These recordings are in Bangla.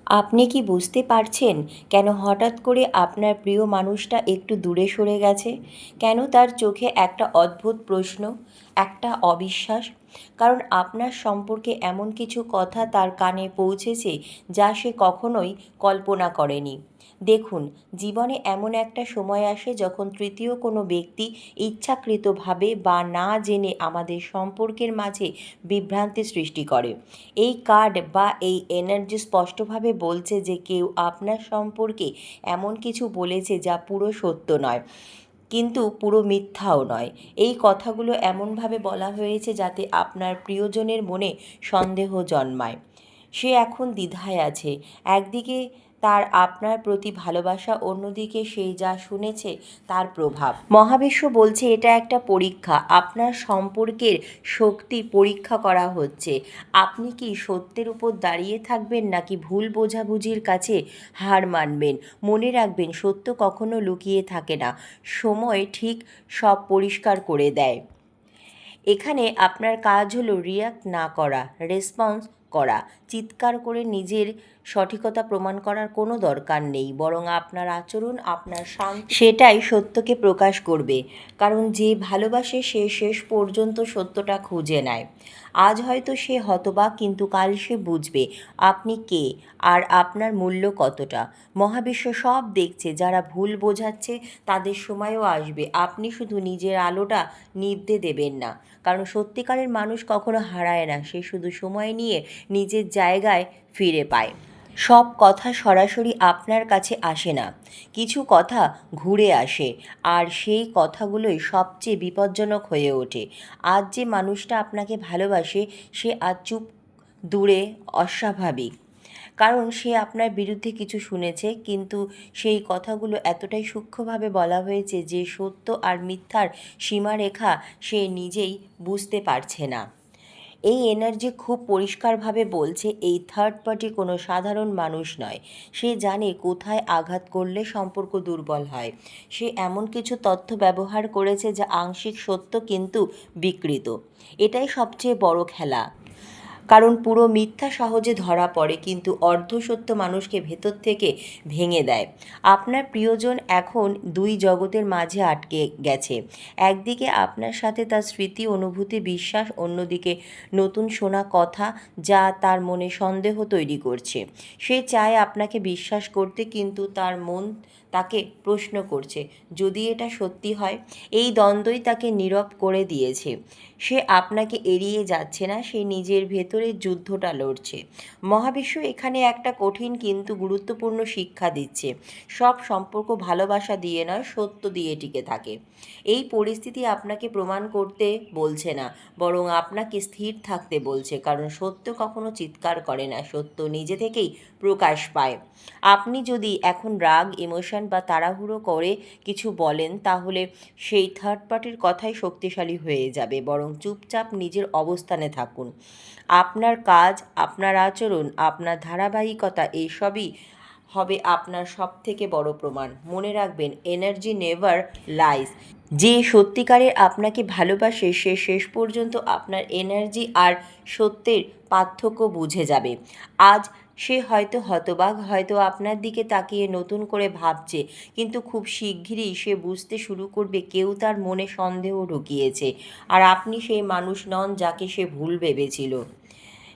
আপনি কি বুঝতে পারছেন কেন হঠাৎ করে আপনার প্রিয় মানুষটা একটু দূরে সরে গেছে? কেন তার চোখে একটা অদ্ভুত প্রশ্ন, একটা অবিশ্বাস? কারণ আপনার সম্পর্কে এমন কিছু কথা তার কানে পৌঁছেছে যা সে কখনোই কল্পনা করেনি। দেখুন, জীবনে এমন একটা সময় আসে যখন তৃতীয় কোনো ব্যক্তি ইচ্ছাকৃতভাবে বা না জেনে আমাদের সম্পর্কের মাঝে বিভ্রান্তি সৃষ্টি করে। এই কার্ড বা এই এনার্জি স্পষ্টভাবে বলছে যে কেউ আপনার সম্পর্কে এমন কিছু বলেছে যা পুরো সত্য নয়, কিন্তু পুরো মিথ্যাও নয়। এই কথাগুলো এমনভাবে বলা হয়েছে যাতে আপনার প্রিয়জনের মনে সন্দেহ জন্মায়। সে এখন দ্বিধায় আছে। একদিকে তার আপনার প্রতি ভালোবাসা, অন্যদিকে সে যা শুনেছে তার প্রভাব। মহাবিশ্ব বলছে এটা একটা পরীক্ষা, আপনার সম্পর্কের শক্তি পরীক্ষা করা হচ্ছে। আপনি কি সত্যের উপর দাঁড়িয়ে থাকবেন নাকি ভুল বোঝাবুঝির কাছে হার মানবেন? মনে রাখবেন, সত্য কখনো লুকিয়ে থাকে না, সময় ঠিক সব পরিষ্কার করে দেয়। এখানে আপনার কাজ হলো রিয়্যাক্ট না করা, রেসপন্স করা। চিৎকার করে নিজের সঠিকতা প্রমাণ করার কোনো দরকার নেই, বরং আপনার আচরণ, আপনার শান্ত সেটাই সত্যকে প্রকাশ করবে। কারণ যে ভালোবাসে সে শেষ পর্যন্ত সত্যটা খুঁজে নেয়। আজ হয়তো সে হতবাক, কিন্তু কাল সে বুঝবে আপনি কে আর আপনার মূল্য কতটা। মহাবিশ্ব সব দেখছে, যারা ভুল বোঝাচ্ছে তাদের সময়ও আসবে। আপনি শুধু নিজের আলোটা নিভতে দেবেন না, কারণ সত্যিকারের মানুষ কখনো হারায় না, সে শুধু সময় নিয়ে নিজের জায়গায় ফিরে পায়। সব কথা সরাসরি আপনার কাছে আসে না, কিছু কথা ঘুরে আসে, আর সেই কথাগুলোই সবচেয়ে বিপজ্জনক হয়ে ওঠে। আজ যে মানুষটা আপনাকে ভালোবাসে সে আজ চুপ, দূরে, অস্বাভাবিক। কারণ সে আপনার বিরুদ্ধে কিছু শুনেছে, কিন্তু সেই কথাগুলো এতটাই সূক্ষ্মভাবে বলা হয়েছে যে সত্য আর মিথ্যার সীমারেখা সে নিজেই বুঝতে পারছে না। এই এনার্জি খুব পরিষ্কারভাবে বলছে এই থার্ড পার্টি কোনো সাধারণ মানুষ নয়। সে জানে কোথায় আঘাত করলে সম্পর্ক দুর্বল হয়। সে এমন কিছু তথ্য ব্যবহার করেছে যা আংশিক সত্য কিন্তু বিকৃত। এটাই সবচেয়ে বড় খেলা। কারণ পুরো মিথ্যা সহজে ধরা পড়ে, কিন্তু অর্ধসত্য মানুষকে ভেতর থেকে ভেঙে দেয়। আপনার প্রিয়জন এখন দুই জগতের মাঝে আটকে গেছে। একদিকে আপনার সাথে তার স্মৃতি, অনুভূতি, বিশ্বাস, অন্যদিকে নতুন শোনা কথা যা তার মনে সন্দেহ তৈরি করছে। সে চায় আপনাকে বিশ্বাস করতে, কিন্তু তার মন তাকে প্রশ্ন করছে, যদি এটা সত্যি হয়। এই দ্বন্দ্বই তাকে নীরব করে দিয়েছে। সে আপনাকে এড়িয়ে যাচ্ছে না, সে নিজের ভেতরের যুদ্ধটা লড়ছে। মহাবিশ্ব এখানে একটা কঠিন কিন্তু গুরুত্বপূর্ণ শিক্ষা দিচ্ছে। সব সম্পর্ক ভালোবাসা দিয়ে নয়, সত্য দিয়ে টিকে থাকে। এই পরিস্থিতি আপনাকে প্রমাণ করতে বলছে না, বরং আপনাকে স্থির থাকতে বলছে। কারণ সত্য কখনো চিৎকার করে না, সত্য নিজে থেকেই প্রকাশ পায়। আপনি যদি এখন রাগ, ইমোশন বা তাড়াহুড়ো করে কিছু বলেন, তাহলে সেই থার্ড পার্টির কথাই শক্তিশালী হয়ে যাবে। বরং চুপচাপ নিজের অবস্থানে থাকুন। আপনার কাজ, আপনার আচরণ, আপনার ধারাবাহিকতা, এইসবই হবে আপনার সবথেকে বড় প্রমাণ। মনে রাখবেন, এনার্জি নেভার লাইস। যে সত্যিকারের আপনাকে ভালোবাসে সে শেষ পর্যন্ত আপনার এনার্জি আর সত্যের পার্থক্য বুঝে যাবে। আজ সে হয়তো হতবাক, হয়তো আপনার দিকে তাকিয়ে নতুন করে ভাবছে, কিন্তু খুব শিগগিরই সে বুঝতে শুরু করবে কেউ তার মনে সন্দেহ ঢুকিয়েছে, আর আপনি সেই মানুষ নন যাকে সে ভুল ভেবেছিল।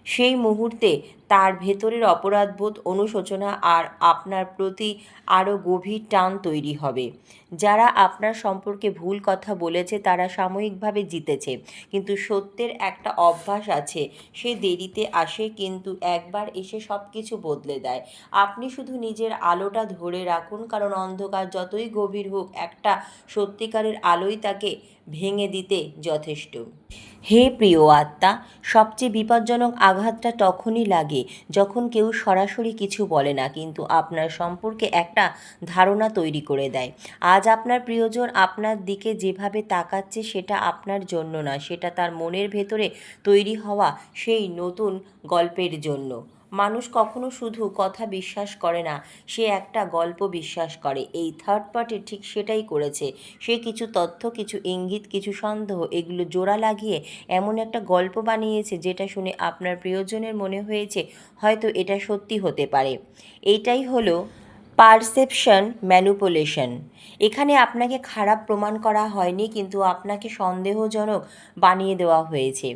সেই মুহূর্তে তার ভেতরের অপরাধবোধ, অনুশোচনা আর আপনার প্রতি আরও গভীর টান তৈরি হবে। যারা আপনার সম্পর্কে ভুল কথা বলেছে তারা সাময়িকভাবে জিতেছে, কিন্তু সত্যের একটা অভ্যাস আছে, সে দেরিতে আসে কিন্তু একবার এসে সব কিছু বদলে দেয়। আপনি শুধু নিজের আলোটা ধরে রাখুন, কারণ অন্ধকার যতই গভীর হোক একটা সত্যিকারের আলোই তাকে ভেঙে দিতে যথেষ্ট। হে প্রিয় আত্মা, সবচেয়ে বিপজ্জনক আঘাতটা তখনই লাগে যখন কেউ সরাসরি কিছু বলে না, কিন্তু আপনার সম্পর্কে একটা ধারণা তৈরি করে দেয়। আজ আপনার প্রিয়জন আপনার দিকে যেভাবে তাকাচ্ছে সেটা আপনার জন্য না, সেটা তার মনের ভেতরে তৈরি হওয়া সেই নতুন গল্পের জন্য। মানুষ কখনো শুধু কথা বিশ্বাস করে না, সে একটা গল্প বিশ্বাস করে। এই থার্ড পার্টি ঠিক সেটাই করেছে। সে কিছু তথ্য, কিছু ইঙ্গিত, কিছু সন্দেহ এগুলো জোড়া লাগিয়ে এমন একটা গল্প বানিয়েছে যেটা শুনে আপনার প্রিয়জনের মনে হয়েছে হয়তো এটা সত্যি হতে পারে। এইটাই হলো পারসেপশন ম্যানিপুলেশন। এখানে আপনাকে খারাপ প্রমাণ করা হয়নি, কিন্তু আপনাকে সন্দেহজনক বানিয়ে দেওয়া হয়েছে।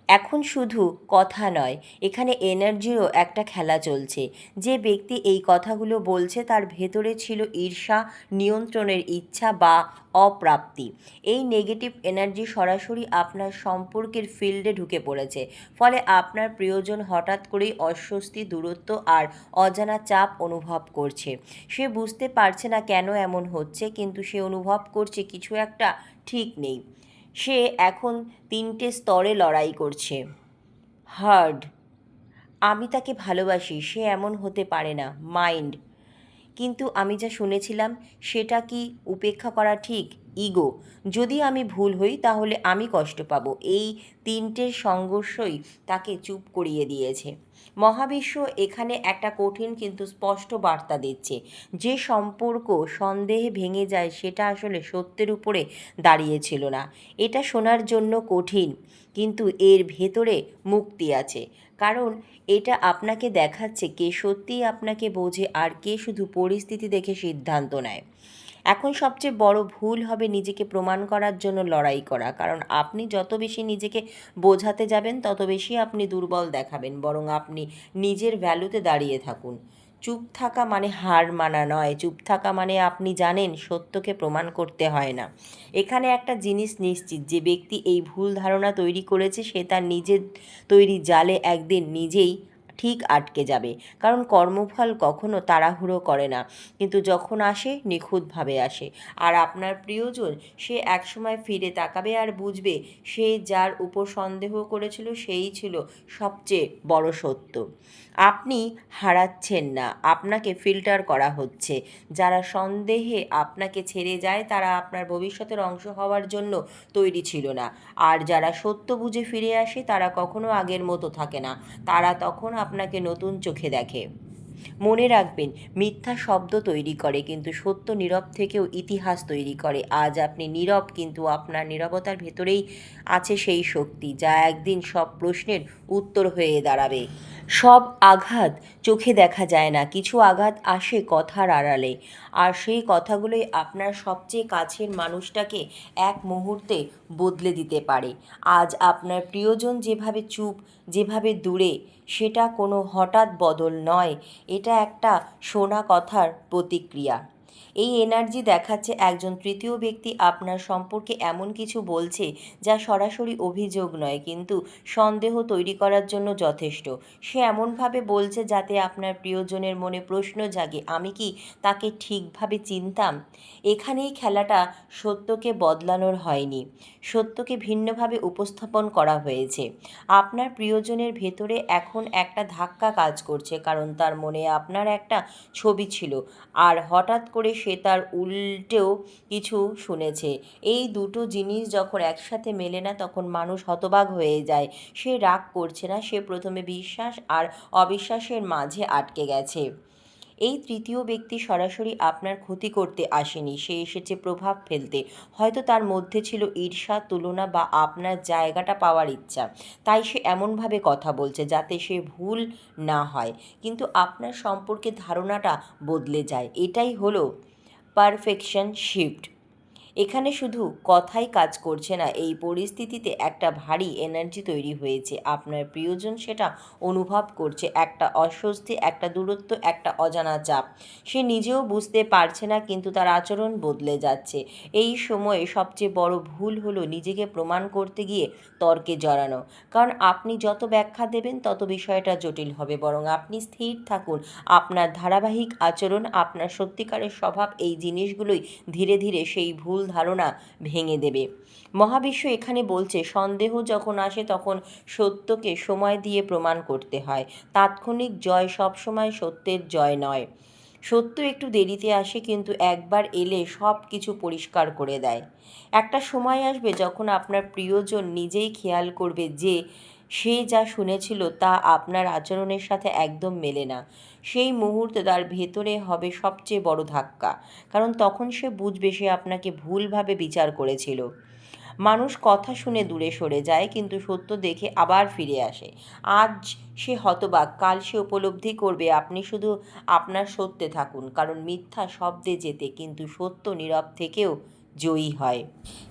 এখন শুধু কথা নয়, এখানে এনার্জিরও একটা খেলা চলছে। যে ব্যক্তি এই কথাগুলো বলছে তার ভেতরে ছিল ঈর্ষা, নিয়ন্ত্রণের ইচ্ছা বা অপ্রাপ্তি। এই নেগেটিভ এনার্জি সরাসরি আপনার সম্পর্কের ফিল্ডে ঢুকে পড়েছে। ফলে আপনার প্রিয়জন হঠাৎ করেই অস্বস্তি, দূরত্ব আর অজানা চাপ অনুভব করছে। সে বুঝতে পারছে না কেন এমন হচ্ছে, কিন্তু সে অনুভব করছে কিছু একটা ঠিক নেই। সে এখন 3টে স্তরে লড়াই করছে। হার্ড, আমি তাকে ভালোবাসি, সে এমন হতে পারে না। মাইন্ড, কিন্তু আমি যা শুনেছিলাম সেটা কি উপেক্ষা করা ঠিক? ইগো, যদি আমি ভুল হই তাহলে আমি কষ্ট পাবো। এই 3টের সংঘর্ষই তাকে চুপ করিয়ে দিয়েছে। মহাবিশ্ব এখানে একটা কঠিন কিন্তু স্পষ্ট বার্তা দিচ্ছে। যে সম্পর্ক সন্দেহে ভেঙে যায় সেটা আসলে সত্যের উপরে দাঁড়িয়েছিল না। এটা শোনার জন্য কঠিন, কিন্তু এর ভেতরে মুক্তি আছে। কারণ এটা আপনাকে দেখাচ্ছে কে সত্যিই আপনাকে বোঝে আর কে শুধু পরিস্থিতি দেখে সিদ্ধান্ত নেয়। এখন সবচেয়ে বড় ভুল হবে নিজেকে প্রমাণ করার জন্য লড়াই করা, কারণ আপনি যত বেশি নিজেকে বোঝাতে যাবেন তত বেশি আপনি দুর্বল দেখাবেন। বরং আপনি নিজের ভ্যালুতে দাঁড়িয়ে থাকুন। চুপ থাকা মানে হার মানা নয়, চুপ থাকা মানে আপনি জানেন সত্যকে প্রমাণ করতে হয় না। এখানে একটা জিনিস নিশ্চিত, যে ব্যক্তি এই ভুল ধারণা তৈরি করেছে সে তার নিজের তৈরি জালে একদিন নিজেই ঠিক আটকে যাবে। কারণ কর্মফল কখনো তাড়াহুড়ো করে না, কিন্তু যখন আসে নিখুঁতভাবে আসে। আর আপনার প্রিয়জন, সে একসময় ফিরে তাকাবে আর বুঝবে সে যার উপর সন্দেহ করেছিল সেই ছিল সবচেয়ে বড় সত্য। আপনি হারাচ্ছেন না, আপনাকে ফিল্টার করা হচ্ছে। যারা সন্দেহে আপনাকে ছেড়ে যায় তারা আপনার ভবিষ্যতের অংশ হওয়ার জন্য তৈরি ছিল না। আর যারা সত্য বুঝে ফিরে আসে তারা কখনো আগের মতো থাকে না, তারা তখন আপনাকে নতুন চোখে দেখে। মনে রাখবেন, মিথ্যা শব্দ তৈরি করে, কিন্তু সত্য নীরব থেকেও ইতিহাস তৈরি করে। আজ আপনি নীরব, কিন্তু আপনার নীরবতার ভেতরেই আছে সেই শক্তি যা একদিন সব প্রশ্নের উত্তর হয়ে দাঁড়াবে। সব আঘাত চোখে দেখা যায় না, কিছু আঘাত আসে কথার আড়ালে। আর সেই কথাগুলোই আপনার সবচেয়ে কাছের মানুষটাকে এক মুহূর্তে বদলে দিতে পারে। আজ আপনার প্রিয়জন যেভাবে চুপ, যেভাবে দূরে, সেটা কোনো হঠাৎ বদল নয়, এটা একটা শোনা কথার প্রতিক্রিয়া। এই এনার্জি দেখাচ্ছে একজন তৃতীয় ব্যক্তি আপনার সম্পর্কে এমন কিছু বলছে যা সরাসরি অভিযোগ নয়, কিন্তু সন্দেহ তৈরি করার জন্য যথেষ্ট। সে এমনভাবে বলছে যাতে আপনার প্রিয়জনের মনে প্রশ্ন জাগে, আমি কি তাকে ঠিকভাবে চিনতাম? এখানেই খেলাটা সত্যকে বদলানোর হয়নি, সত্যকে ভিন্নভাবে উপস্থাপন করা হয়েছে। আপনার প্রিয়জনের ভেতরে এখন একটা ধাক্কা কাজ করছে, কারণ তার মনে আপনার একটা ছবি ছিল আর হঠাৎ করে সে তার উল্টেও কিছু শুনেছে। এই দুটো জিনিস যখন একসাথে মেলে না তখন মানুষ হতবাক হয়ে যায়। সে রাগ করছে না, সে প্রথমে বিশ্বাস আর অবিশ্বাসের মাঝে আটকে গেছে। এই তৃতীয় ব্যক্তি সরাসরি আপনার ক্ষতি করতে আসেনি, সে এসেছে প্রভাব ফেলতে। হয়তো তার মধ্যে ছিল ঈর্ষা, তুলনা বা আপনার জায়গাটা পাওয়ার ইচ্ছা। তাই সে এমনভাবে কথা বলছে যাতে সে ভুল না হয়, কিন্তু আপনার সম্পর্কে ধারণাটা বদলে যায়। এটাই হলো পারফেকশন শিফট। এখানে শুধু কথাই কাজ করছে না, এই পরিস্থিতিতে একটা ভারী এনার্জি তৈরি হয়েছে। আপনার প্রিয়জন সেটা অনুভব করছে, একটা অস্বস্তি, একটা দূরত্ব, একটা অজানা চাপ। সে নিজেও বুঝতে পারছে না, কিন্তু তার আচরণ বদলে যাচ্ছে। এই সময়ে সবচেয়ে বড় ভুল হলো নিজেকে প্রমাণ করতে গিয়ে তর্কে জড়ানো। কারণ আপনি যত ব্যাখ্যা দেবেন তত বিষয়টা জটিল হবে। বরং আপনি স্থির থাকুন। আপনার ধারাবাহিক আচরণ, আপনার সত্যিকারের স্বভাব, এই জিনিসগুলোই ধীরে ধীরে সেই ভুল ধারণা ভেঙে দেবে। মহাবিশ্ব এখানে বলছে, সন্দেহ যখন আসে তখন সত্যকে সময় দিয়ে প্রমাণ করতে হয়। তাৎক্ষণিক জয় সবসময় সত্যের জয় নয়। সত্য একটু দেরিতে আসে, কিন্তু একবার এলে সব কিছু পরিষ্কার করে দেয়। একটা সময় আসবে যখন আপনার প্রিয়জন নিজেই খেয়াল করবে যে সে যা শুনেছিল তা আপনার আচরণের সাথে একদম মেলে না। সেই মুহূর্তে তার ভেতরে হবে সবচেয়ে বড় ধাক্কা, কারণ তখন সে বুঝবে সে আপনাকে ভুলভাবে বিচার করেছিল। মানুষ কথা শুনে দূরে সরে যায়, কিন্তু সত্য দেখে আবার ফিরে আসে। আজ সে হতবাক, কাল সে উপলব্ধি করবে আপনি শুধু আপনার সত্যে থাকুন, কারণ মিথ্যা শব্দে জেতে কিন্তু সত্য নীরব থেকেও জয়ী হয়।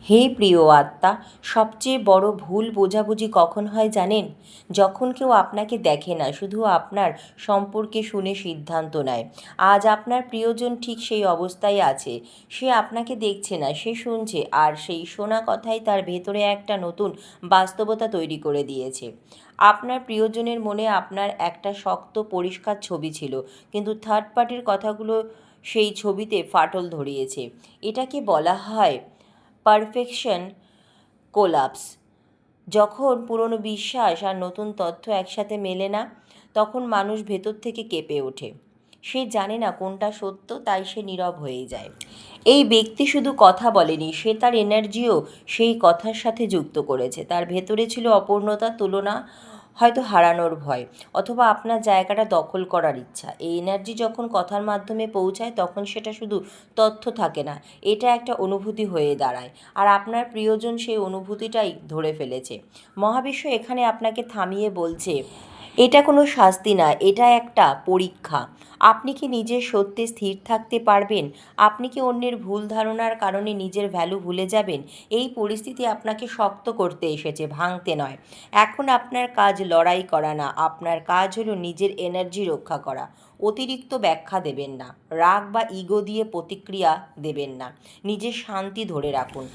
হে প্রিয় আত্মা, সবচেয়ে বড় ভুল বোঝাবুঝি কখন হয় জানেন? যখন কেউ আপনাকে দেখে না, শুধু আপনার সম্পর্কে শুনে সিদ্ধান্ত নেয়। আজ আপনার প্রিয়জন ঠিক সেই অবস্থায় আছে। সে আপনাকে দেখছে না, সে শুনছে, আর সেই শোনা কথাই তার ভেতরে একটা নতুন বাস্তবতা তৈরি করে দিয়েছে। আপনার প্রিয়জনের মনে আপনার একটা শক্ত পরিষ্কার ছবি ছিল, কিন্তু থার্ড পার্টির কথাগুলো সেই ছবিতে ফাটল ধরিয়েছে। এটাকে বলা হয় পারফেকশন কোলাপস। যখন পুরনো বিশ্বাস আর নতুন তথ্য একসাথে মেলে না, তখন মানুষ ভেতর থেকে কেঁপে ওঠে। সে জানে না কোনটা সত্য, তাই সে নীরব হয়ে যায়। এই ব্যক্তি শুধু কথা বলেনি, সে তার এনার্জিও সেই কথার সাথে যুক্ত করেছে। তার ভেতরে ছিল অপূর্ণতা, তুলনা, হয়তো হারানোর ভয়, অথবা আপনার জায়গাটা দখল করার ইচ্ছা। এই এনার্জি যখন কথার মাধ্যমে পৌঁছায়, তখন সেটা শুধু তথ্য থাকে না, এটা একটা অনুভূতি হয়ে দাঁড়ায়। আর আপনার প্রিয়জন সেই অনুভূতিটাই ধরে ফেলেছে। মহাবিশ্ব এখানে আপনাকে থামিয়ে বলছে, এটা কোনো শাস্তি না, এটা একটা পরীক্ষা। আপনি কি নিজের সত্যে স্থির থাকতে পারবেন? আপনি কি অন্যের ভুল ধারণার কারণে নিজের ভ্যালু ভুলে যাবেন? এই পরিস্থিতি আপনাকে শক্ত করতে এসেছে, ভাঙতে নয়। এখন আপনার কাজ লড়াই করা না, আপনার কাজ হলো নিজের এনার্জি রক্ষা করা। অতিরিক্ত ব্যাখ্যা দেবেন না, রাগ বা ইগো দিয়ে প্রতিক্রিয়া দেবেন না, নিজের শান্তি ধরে রাখুন।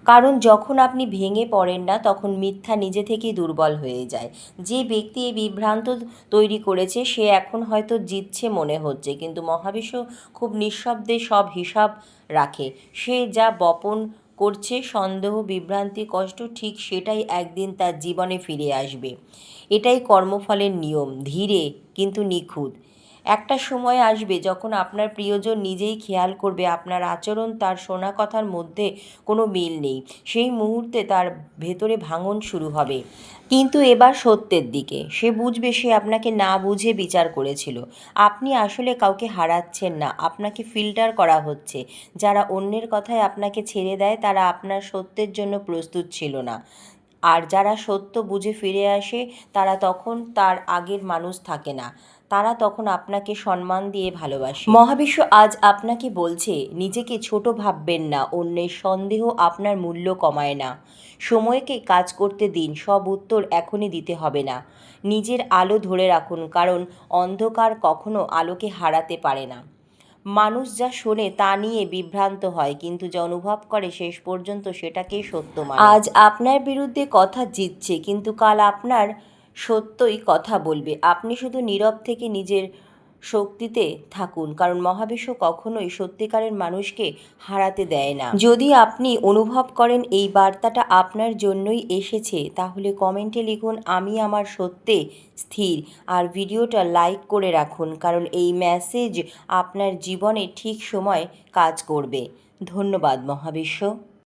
কারণ যখন আপনি ভেঙে পড়েন না, তখন মিথ্যা নিজে থেকেই দুর্বল হয়ে যায়। যে ব্যক্তি এই বিভ্রান্ত তৈরি করেছে, সে এখন হয়তো জিতছে মনে হচ্ছে, কিন্তু মহাবিশ্ব খুব নিঃশব্দে সব হিসাব রাখে। সে যা বপন করছে, সন্দেহ, বিভ্রান্তি, কষ্ট, ঠিক সেটাই একদিন তার জীবনে ফিরে আসবে। এটাই কর্মফলের নিয়ম, ধীরে কিন্তু নিখুঁত। একটা সময় আসবে যখন আপনার প্রিয়জন নিজেই খেয়াল করবে আপনার আচরণ তার শোনা কথার মধ্যে কোনো মিল নেই। সেই মুহূর্তে তার ভেতরে ভাঙন শুরু হবে, কিন্তু এবার সত্যের দিকে। সে বুঝবে সে আপনাকে না বুঝে বিচার করেছিল। আপনি আসলে কাউকে হারাচ্ছেন না, আপনাকে ফিল্টার করা হচ্ছে। যারা অন্যের কথায় আপনাকে ছেড়ে দেয়, তারা আপনার সত্যের জন্য প্রস্তুত ছিল না। আর যারা সত্য বুঝে ফিরে আসে, তারা তখন তার আগের মানুষ থাকে না, তারা তখন আপনাকে সম্মান দিয়ে ভালোবাসে। মহাবিশ্ব আজ আপনাকে বলছে, নিজেকে ছোট ভাববেন না, অন্যের সন্দেহ আপনার মূল্য কমায় না। সময়কে কাজ করতে দিন, সব উত্তর এখনই দিতে হবে না। নিজের আলো ধরে রাখুন, কারণ অন্ধকার কখনো আলোকে হারাতে পারে না। মানুষ যা শোনে তা নিয়ে বিভ্রান্ত হয়, কিন্তু যা অনুভব করে শেষ পর্যন্ত সেটাকেই সত্য মানে। আজ আপনার বিরুদ্ধে কথা জিতছে, কিন্তু কাল আপনার সত্যই কথা বলবে। আপনি শুধু নীরব থেকে নিজের শক্তিতে থাকুন, কারণ মহাবিশ্ব কখনোই সত্যিকারের মানুষকে হারাতে দেয় না। যদি আপনি অনুভব করেন এই বার্তাটা আপনার জন্যই এসেছে, তাহলে কমেন্টে লিখুন, আমি আমার সত্যে স্থির। আর ভিডিওটা লাইক করে রাখুন, কারণ এই মেসেজ আপনার জীবনে ঠিক সময় কাজ করবে। ধন্যবাদ মহাবিশ্ব।